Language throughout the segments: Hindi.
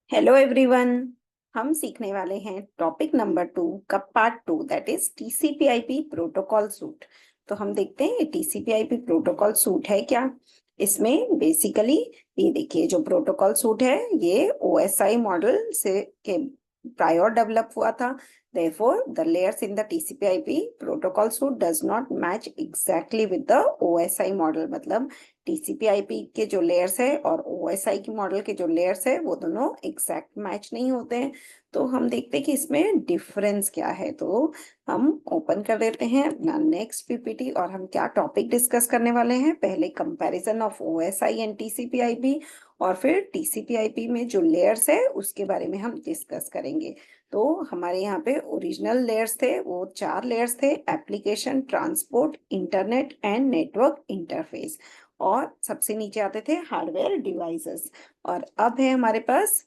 Hello everyone. हम सीखने वाले हैं टॉपिक नंबर 2 का part 2, that is टीसीपी/आईपी protocol suit. तो हम देखते हैं ये टीसीपी/आईपी प्रोटोकॉल सूट है क्या। इसमें बेसिकली ये देखिए, जो प्रोटोकॉल सूट है ये ओएसआई मॉडल से के प्रायर डेवलप हुआ था। therefore the layers in the TCP/IP protocol suite does not match exactly with the OSI model। मतलब टीसीपी/आईपी के जो लेयर्स है और ओएसआई की मॉडल के जो लेयर्स है वो दोनों एग्जैक्ट मैच नहीं होते हैं। तो हम देखते हैं कि इसमें डिफरेंस क्या है। तो हम ओपन कर देते हैं अपना नेक्स्ट पीपीटी और हम क्या टॉपिक डिस्कस करने वाले हैं। पहले कंपैरिजन ऑफ ओएसआई एंड टीसीपी/आईपी और फिर टीसीपी/आईपी में जो लेयर्स है उसके बारे में हम डिस्कस करेंगे। तो हमारे यहाँ पे ओरिजिनल लेयर्स थे, वो 4 लेयर्स थे: application, transport, internet and network interface. और सबसे नीचे आते थे हार्डवेयर डिवाइसेस। और अब है हमारे पास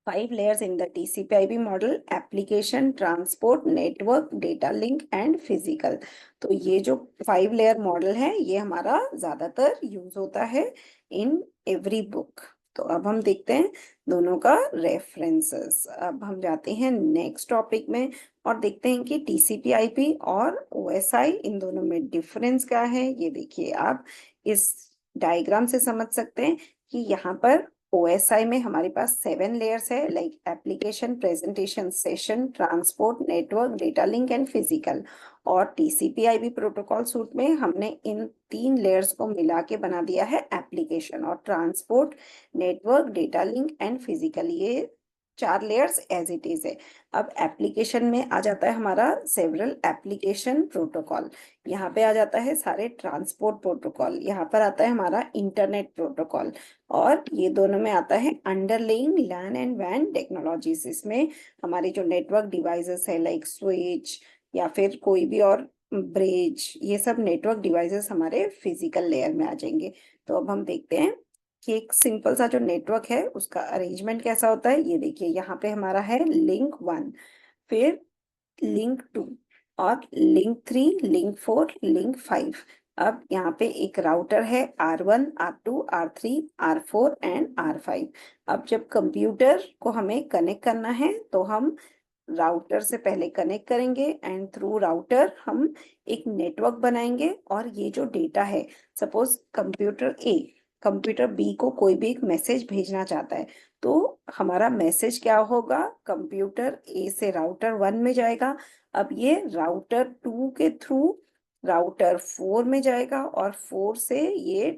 5 layers in the TCP/IP model: application, transport, network, data link and physical. तो ये जो 5 लेयर मॉडल है ये हमारा ज्यादातर यूज होता है इन एवरी बुक। तो अब हम देखते हैं दोनों का रेफरेंसेस। अब हम जाते हैं नेक्स्ट टॉपिक में और देखते हैं कि TCP/IP और OSI इन दोनों में डिफरेंस क्या है। ये देखिए, आप इस डायग्राम से समझ सकते हैं कि यहाँ पर ओएसआई में हमारे पास 7 लेयर्स है, like application, presentation, session, transport, network, data link and physical. और टीसीपी/आईपी प्रोटोकॉल सूट में हमने इन 3 लेयर्स को मिला के बना दिया है एप्लीकेशन। और transport, network, data link and physical, ये 4 लेयर्स एज इट इज है। अब एप्लीकेशन में आ जाता है हमारा सेवरल एप्लीकेशन प्रोटोकॉल। यहाँ पे आ जाता है सारे ट्रांसपोर्ट प्रोटोकॉल। यहाँ पर आता है हमारा इंटरनेट प्रोटोकॉल। और ये दोनों में आता है अंडरलेइंग लैन एंड वैन टेक्नोलॉजीज। इसमें हमारे जो नेटवर्क डिवाइसेस है, लाइक स्विच या फिर कोई भी और ब्रिज, ये सब नेटवर्क डिवाइसेस हमारे फिजिकल लेयर में आ जाएंगे। तो अब हम देखते हैं कि एक सिंपल सा जो नेटवर्क है उसका अरेंजमेंट कैसा होता है। ये देखिए, यहाँ पे हमारा है लिंक 1, फिर लिंक 2 और लिंक 3, लिंक 4, लिंक 5। अब यहाँ पे एक राउटर है R1, R2, R3, R4 and R5। अब जब कंप्यूटर को हमें कनेक्ट करना है तो हम राउटर से पहले कनेक्ट करेंगे एंड थ्रू राउटर हम एक नेटवर्क बनाएंगे। और ये जो डेटा है, सपोज कंप्यूटर बी को कोई भी एक मैसेज भेजना चाहता है, तो हमारा मैसेज क्या होगा, कंप्यूटर ए से राउटर 1 में जाएगा। अब ये राउटर 2 के थ्रू राउटर 4 में जाएगा और 4 से ये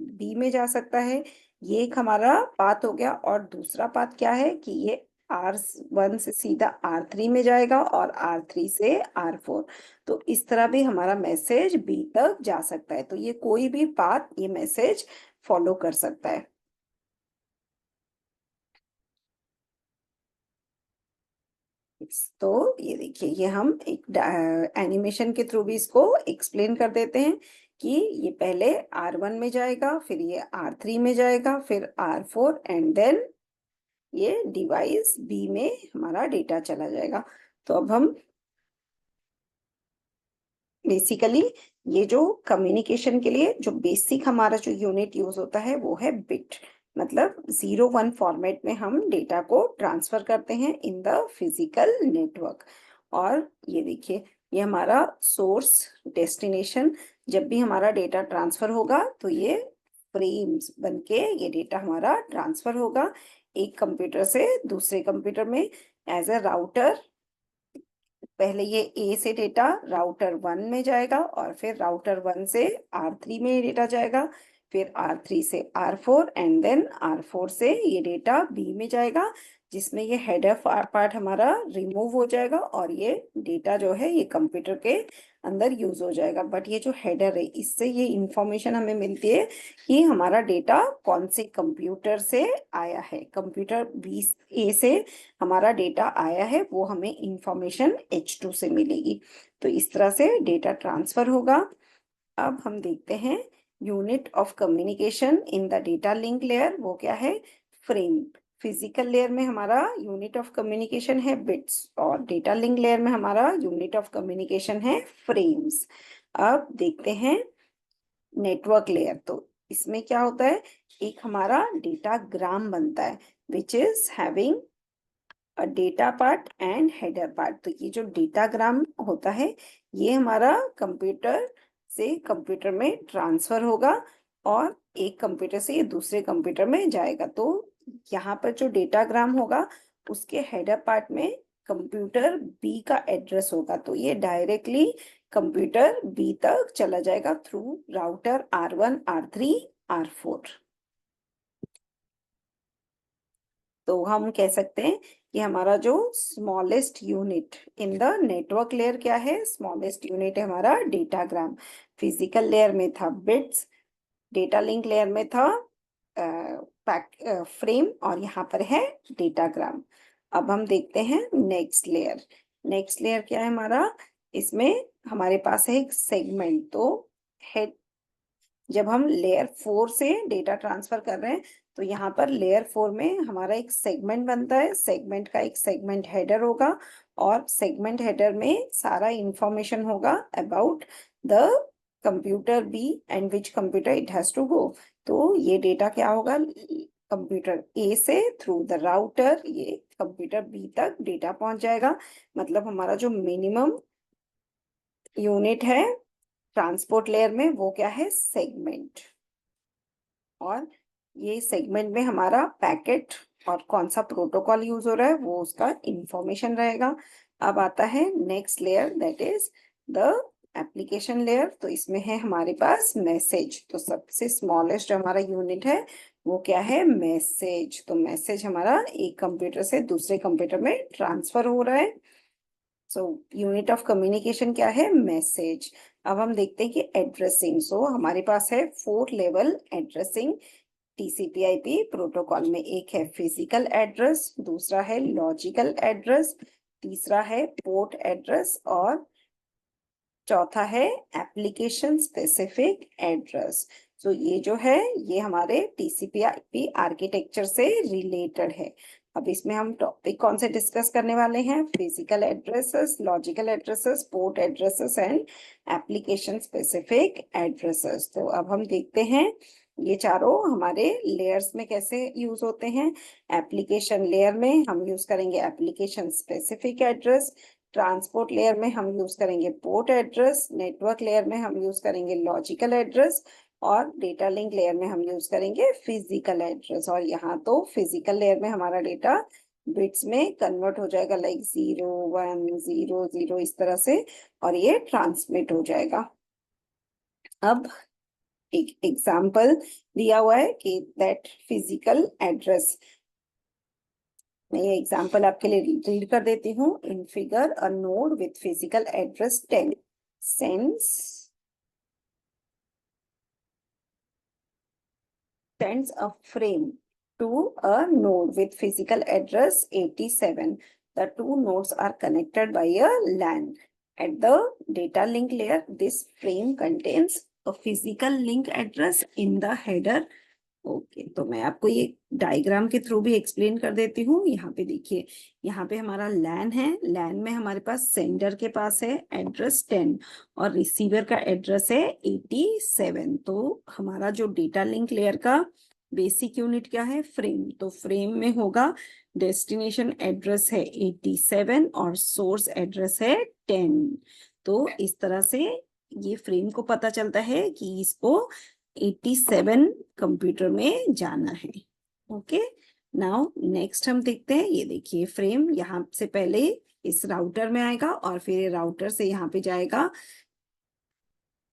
बी में जा सकता है। ये एक हमारा पाथ हो गया। और दूसरा पाथ क्या है कि ये R1 से सीधा R3 में जाएगा और R3 से R4। तो इस तरह भी हमारा मैसेज बी तक जा सकता है। तो ये कोई भी पाथ ये मैसेज फॉलो कर सकता है। तो ये देखिए, ये हम एक एनिमेशन के थ्रू भी इसको एक्सप्लेन कर देते हैं कि ये पहले R1 में जाएगा, फिर ये R3 में जाएगा, फिर R4 एंड देन ये डिवाइस बी में हमारा डेटा चला जाएगा। तो अब हम बेसिकली ये जो कम्युनिकेशन के लिए जो बेसिक हमारा जो यूनिट यूज होता है वो है बिट। मतलब 0 1 फॉर्मेट में हम डेटा को ट्रांसफर करते हैं इन द फिजिकल नेटवर्क। और ये देखिए, ये हमारा सोर्स डेस्टिनेशन। जब भी हमारा डेटा ट्रांसफर होगा तो ये फ्रेम्स बनके ये डेटा हमारा ट्रांसफर होगा एक कंप्यूटर से दूसरे कंप्यूटर में एज अ राउटर। पहले ये ए से डेटा राउटर 1 में जाएगा और फिर राउटर 1 से R3 में डेटा जाएगा, फिर R3 से R4 एंड देन R4 से ये डेटा बी में जाएगा, जिसमें ये हेडर पार्ट हमारा रिमूव हो जाएगा और ये डेटा जो है ये कंप्यूटर के अंदर यूज हो जाएगा। बट ये जो हेडर है इससे ये इंफॉर्मेशन हमें मिलती है कि हमारा डेटा कौन से कंप्यूटर से आया है। कंप्यूटर बी ए से हमारा डेटा आया है वो हमें इंफॉर्मेशन H2 से मिलेगी। तो इस तरह से डेटा ट्रांसफर होगा। अब हम देखते हैं unit of communication in the data link layer, वो क्या है, फ्रेम। फिजिकल लेयर में हमारा यूनिट ऑफ कम्युनिकेशन है बिट्स और डेटा लिंक लेयर में हमारा यूनिट ऑफ कम्युनिकेशन है फ्रेम्स। अब देखते हैं नेटवर्क लेयर। तो इसमें क्या होता है, एक हमारा डेटाग्राम बनता है which is having a data part and header part. तो ये जो डेटाग्राम होता है ये हमारा कंप्यूटर से कंप्यूटर में ट्रांसफर होगा और एक कंप्यूटर से ये दूसरे कंप्यूटर में जाएगा। तो यहाँ पर जो डेटाग्राम होगा उसके हेडर पार्ट में कंप्यूटर बी का एड्रेस होगा, तो ये डायरेक्टली कंप्यूटर बी तक चला जाएगा through router R1 R3 R4। तो हम कह सकते हैं कि हमारा जो smallest unit in the network layer क्या है, स्मॉलेस्ट यूनिट है हमारा डेटाग्राम। फिजिकल लेयर में था बिट्स, डेटा लिंक लेयर में था फ्रेम, और यहाँ पर है डेटाग्राम। अब हम देखते हैं नेक्स्ट लेयर। नेक्स्ट लेयर क्या है हमारा, इसमें हमारे पास है एक सेगमेंट। तो हेड, जब हम लेयर 4 से डेटा ट्रांसफर कर रहे हैं तो यहाँ पर लेयर 4 में हमारा एक सेगमेंट बनता है। सेगमेंट का एक सेगमेंट हेडर होगा और सेगमेंट हेडर में सारा इंफॉर्मेशन होगा about the computer B and which computer it has to go. तो ये डेटा क्या होगा, कंप्यूटर ए से थ्रू द राउटर ये कंप्यूटर बी तक डेटा पहुंच जाएगा। मतलब हमारा जो मिनिमम यूनिट है ट्रांसपोर्ट लेयर में वो क्या है, सेगमेंट। और ये सेगमेंट में हमारा पैकेट और कौन सा प्रोटोकॉल यूज हो रहा है वो उसका इंफॉर्मेशन रहेगा। अब आता है next layer that is the application layer. तो इसमें है हमारे पास मैसेज। तो सबसे स्मॉलेस्ट हमारा यूनिट है वो क्या है, मैसेज। तो मैसेज हमारा एक कंप्यूटर से दूसरे कंप्यूटर में ट्रांसफर हो रहा है। सो यूनिट ऑफ कम्युनिकेशन क्या है, मैसेज। अब हम देखते हैं कि एड्रेसिंग। सो हमारे पास है 4 लेवल एड्रेसिंग TCP/IP प्रोटोकॉल में। एक है फिजिकल एड्रेस, दूसरा है लॉजिकल एड्रेस, तीसरा है पोर्ट एड्रेस और चौथा है एप्लीकेशन स्पेसिफिक एड्रेस। तो ये जो है ये हमारे TCP/IP आर्किटेक्चर से रिलेटेड है। अब इसमें हम टॉपिक कौन से डिस्कस करने वाले हैं, physical addresses, logical addresses, port addresses and application specific addresses. तो अब हम देखते हैं ये चारों हमारे लेयर्स में कैसे यूज होते हैं। एप्लीकेशन लेयर में हम यूज करेंगे application specific address, transport layer में हम यूज करेंगे पोर्ट एड्रेस, नेटवर्क लेयर में हम यूज करेंगे लॉजिकल एड्रेस और डेटा लिंक लेयर में हम यूज करेंगे फिजिकल एड्रेस। और यहाँ तो फिजिकल लेयर में हमारा डेटा बिट्स में कन्वर्ट हो जाएगा, लाइक 0 1 0 0 इस तरह से, और ये ट्रांसमिट हो जाएगा। अब एक एग्जाम्पल दिया हुआ है कि दैट फिजिकल एड्रेस, मैं ये एग्जाम्पल आपके लिए रीड कर देती हूँ। In figure a node with physical address 10 sends a frame to a node with physical address 87. The two nodes are connected by a LAN. At the data link layer, this frame contains a physical link address in the header. Okay तो मैं आपको ये डायग्राम के थ्रू भी एक्सप्लेन कर देती हूँ। यहाँ पे देखिए, यहाँ पे हमारा लैन है। लैन में हमारे पास सेंडर के पास है एड्रेस 10 और रिसीवर का एड्रेस है 87। तो हमारा जो डेटा लिंक लेयर का बेसिक यूनिट क्या है, फ्रेम। तो फ्रेम में होगा डेस्टिनेशन एड्रेस है 87 और सोर्स एड्रेस है 10। तो इस तरह से ये फ्रेम को पता चलता है कि इसको 87 कंप्यूटर में जाना है। ओके, नाउ नेक्स्ट हम देखते हैं। ये देखिए फ्रेम यहाँ से पहले इस राउटर में आएगा और फिर राउटर से यहाँ पे जाएगा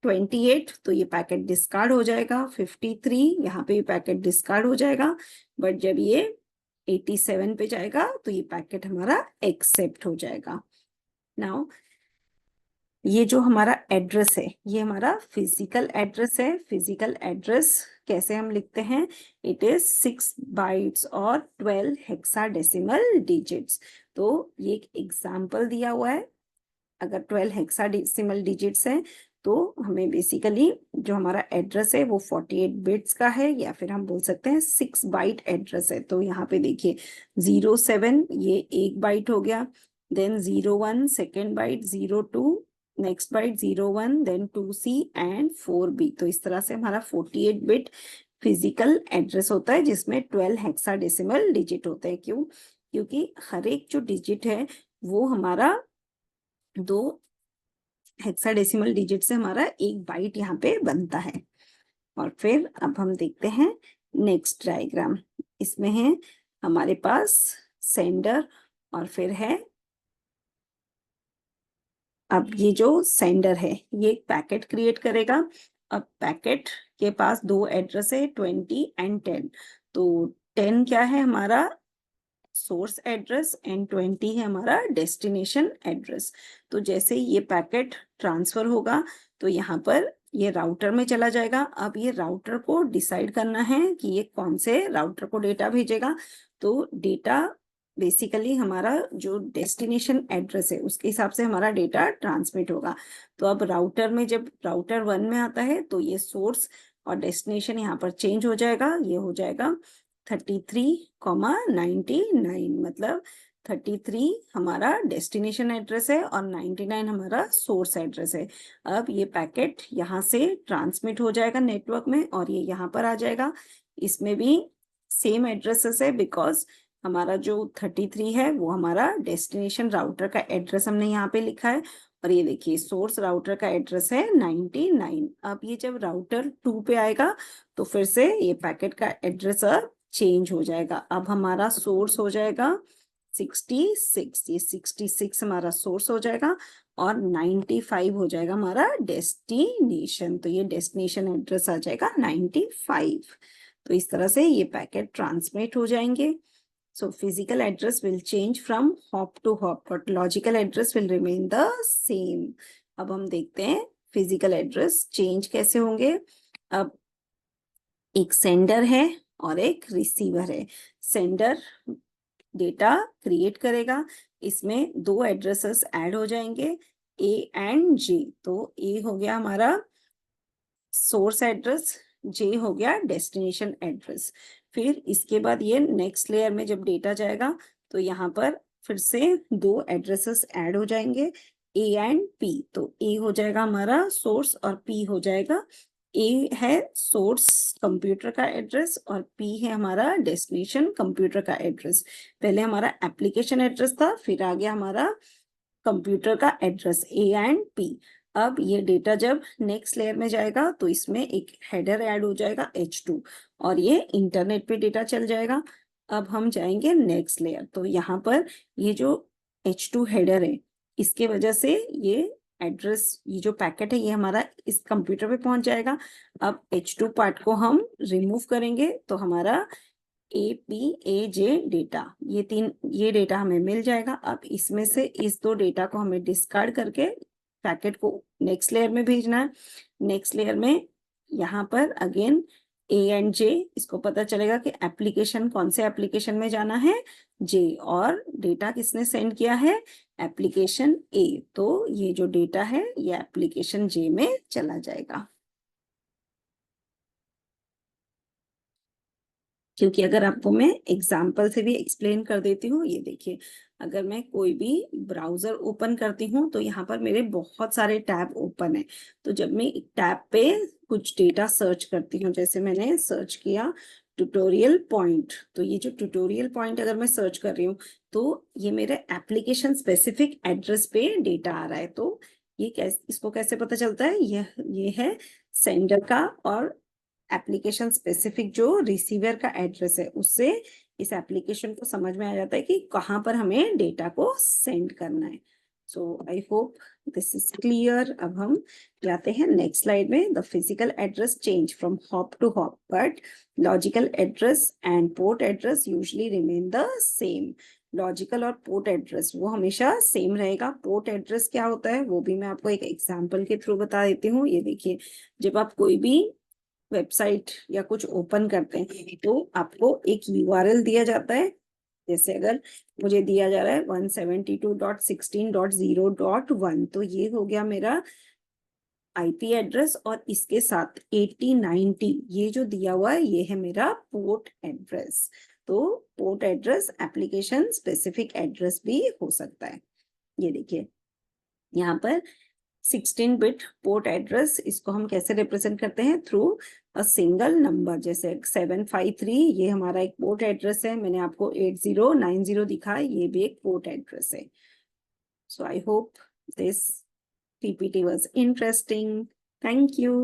28, तो ये पैकेट डिस्कार्ड हो जाएगा। 53 यहाँ पे पैकेट डिस्कार्ड हो जाएगा। बट जब ये 87 पे जाएगा तो ये पैकेट हमारा एक्सेप्ट हो जाएगा। नाउ ये जो हमारा एड्रेस है ये हमारा फिजिकल एड्रेस है। फिजिकल एड्रेस कैसे हम लिखते हैं, इट इज 6 बाइट्स और 12 हेक्साडेसिमल डिजिट्स। तो ये एक एग्जांपल दिया हुआ है। अगर 12 हेक्साडेसिमल डिजिट्स है तो हमें बेसिकली जो हमारा एड्रेस है वो 48 बिट्स का है, या फिर हम बोल सकते हैं 6 बाइट एड्रेस है। तो यहाँ पे देखिए 07 ये 1 बाइट हो गया, then 01 second byte, 02 next byte 01, then 2C and 4B। तो इस तरह से हमारा 48 बिट फिजिकल एड्रेस होता है जिसमें 12 हेक्साडेसिमल डिजिट होते हैं। क्यों? क्योंकि हर एक जो डिजिट है वो हमारा 2 हेक्साडेसिमल डिजिट से हमारा एक बाइट यहाँ पे बनता है। और फिर अब हम देखते हैं नेक्स्ट डायग्राम। इसमें है हमारे पास सेंडर और फिर है, अब ये जो सेंडर है ये एक पैकेट क्रिएट करेगा। अब पैकेट के पास 2 एड्रेस है 20 एंड 10। तो 10 क्या है हमारा सोर्स एड्रेस एंड 20 है हमारा डेस्टिनेशन एड्रेस। तो जैसे ये पैकेट ट्रांसफर होगा तो यहाँ पर ये राउटर में चला जाएगा। अब ये राउटर को डिसाइड करना है कि ये कौन से राउटर को डेटा भेजेगा। तो डेटा बेसिकली हमारा जो डेस्टिनेशन एड्रेस है उसके हिसाब से हमारा डेटा ट्रांसमिट होगा। तो अब राउटर में जब राउटर 1 में आता है तो ये सोर्स और डेस्टिनेशन यहाँ पर चेंज हो जाएगा। ये हो जाएगा 33,99, मतलब 33 हमारा डेस्टिनेशन एड्रेस है और 99 हमारा सोर्स एड्रेस है। अब ये पैकेट यहाँ से ट्रांसमिट हो जाएगा नेटवर्क में और ये यहाँ पर आ जाएगा। इसमें भी सेम एड्रेसेस है बिकॉज हमारा जो 33 है वो हमारा डेस्टिनेशन राउटर का एड्रेस हमने यहाँ पे लिखा है। और ये देखिए सोर्स राउटर का एड्रेस है 99। अब ये जब राउटर 2 पे आएगा तो फिर से ये पैकेट का एड्रेस अब चेंज हो जाएगा। अब हमारा सोर्स हो जाएगा 66, ये 66 हमारा सोर्स हो जाएगा और 95 हो जाएगा हमारा डेस्टिनेशन। तो ये डेस्टिनेशन एड्रेस आ जाएगा 95। तो इस तरह से ये पैकेट ट्रांसमिट हो जाएंगे। So physical address will change from hop to hop, but logical address will remain the same. अब हम देखते हैं फिजिकल एड्रेस चेंज कैसे होंगे। अब एक सेंडर है और एक रिसीवर है। सेंडर डेटा क्रिएट करेगा, इसमें 2 एड्रेसेस ऐड हो जाएंगे A एंड J। तो A हो गया हमारा सोर्स एड्रेस, J हो गया डेस्टिनेशन एड्रेस। फिर इसके बाद ये नेक्स्ट लेयर में जब डेटा जाएगा तो यहाँ पर फिर से 2 एड्रेसेस ऐड हो जाएंगे A एंड P। तो A हो जाएगा हमारा सोर्स और P हो जाएगा, A है सोर्स कंप्यूटर का एड्रेस और P है हमारा डेस्टिनेशन कंप्यूटर का एड्रेस। पहले हमारा एप्लीकेशन एड्रेस था, फिर आ गया हमारा कंप्यूटर का एड्रेस A एंड P। अब ये डेटा जब नेक्स्ट लेयर में जाएगा तो इसमें एक हेडर ऐड हो जाएगा H2 और ये इंटरनेट पे डेटा चल जाएगा। अब हम जाएंगे नेक्स्ट लेयर, तो यहाँ पर ये जो H2 हेडर है इसके वजह से ये एड्रेस, ये जो पैकेट है ये हमारा इस कंप्यूटर पे पहुंच जाएगा। अब H2 पार्ट को हम रिमूव करेंगे तो हमारा APAJ डेटा, ये डेटा हमें मिल जाएगा। अब इसमें से इस 2 डेटा को हमें डिस्कार्ड करके पैकेट को नेक्स्ट लेयर में भेजना है। नेक्स्ट लेयर में यहाँ पर अगेन A एंड J, इसको पता चलेगा कि एप्लीकेशन कौन से एप्लीकेशन में जाना है J, और डेटा किसने सेंड किया है एप्लीकेशन A। तो ये जो डेटा है ये एप्लीकेशन J में चला जाएगा। क्योंकि अगर आपको मैं एग्जाम्पल से भी एक्सप्लेन कर देती हूँ, ये देखिए अगर मैं कोई भी ब्राउजर ओपन करती हूँ तो यहाँ पर मेरे बहुत सारे टैब ओपन है। तो जब मैं एक टैब पे कुछ डेटा सर्च करती हूँ, जैसे मैंने सर्च किया ट्यूटोरियल पॉइंट, तो ये जो ट्यूटोरियल पॉइंट अगर मैं सर्च कर रही हूँ तो ये मेरे एप्लीकेशन स्पेसिफिक एड्रेस पे डेटा आ रहा है। तो ये कैसे, इसको कैसे पता चलता है, ये है सेंडर का और एप्लीकेशन स्पेसिफिक जो रिसीवर का एड्रेस है उससे इस एप्लीकेशन को समझ में आ जाता है कि कहाँ पर हमें डेटा को सेंड करना है। So I hope this is clear. अब हम जाते हैं नेक्स्ट स्लाइड में। The physical address change from hop to hop but logical address and port address usually remain the same. Logical और पोर्ट एड्रेस वो हमेशा सेम रहेगा। पोर्ट एड्रेस क्या होता है वो भी मैं आपको एक एग्जांपल के थ्रू बता देती हूँ। ये देखिए जब आप कोई भी वेबसाइट या कुछ ओपन करते हैं तो आपको एक यूआरएल दिया जाता है। जैसे अगर मुझे दिया जा रहा है 172.16.0.1, तो ये हो गया मेरा आईपी एड्रेस और इसके साथ 8090 ये जो दिया हुआ है ये है मेरा पोर्ट एड्रेस। तो port address application specific address भी हो सकता है। ये देखिए यहाँ पर 16 बिट पोर्ट एड्रेस, इसको हम कैसे रिप्रेजेंट करते हैं? Through a single number. जैसे 753 ये हमारा एक पोर्ट एड्रेस है, मैंने आपको 8090 दिखा, ये भी एक पोर्ट एड्रेस है। So I hope this PPT was interesting. Thank you.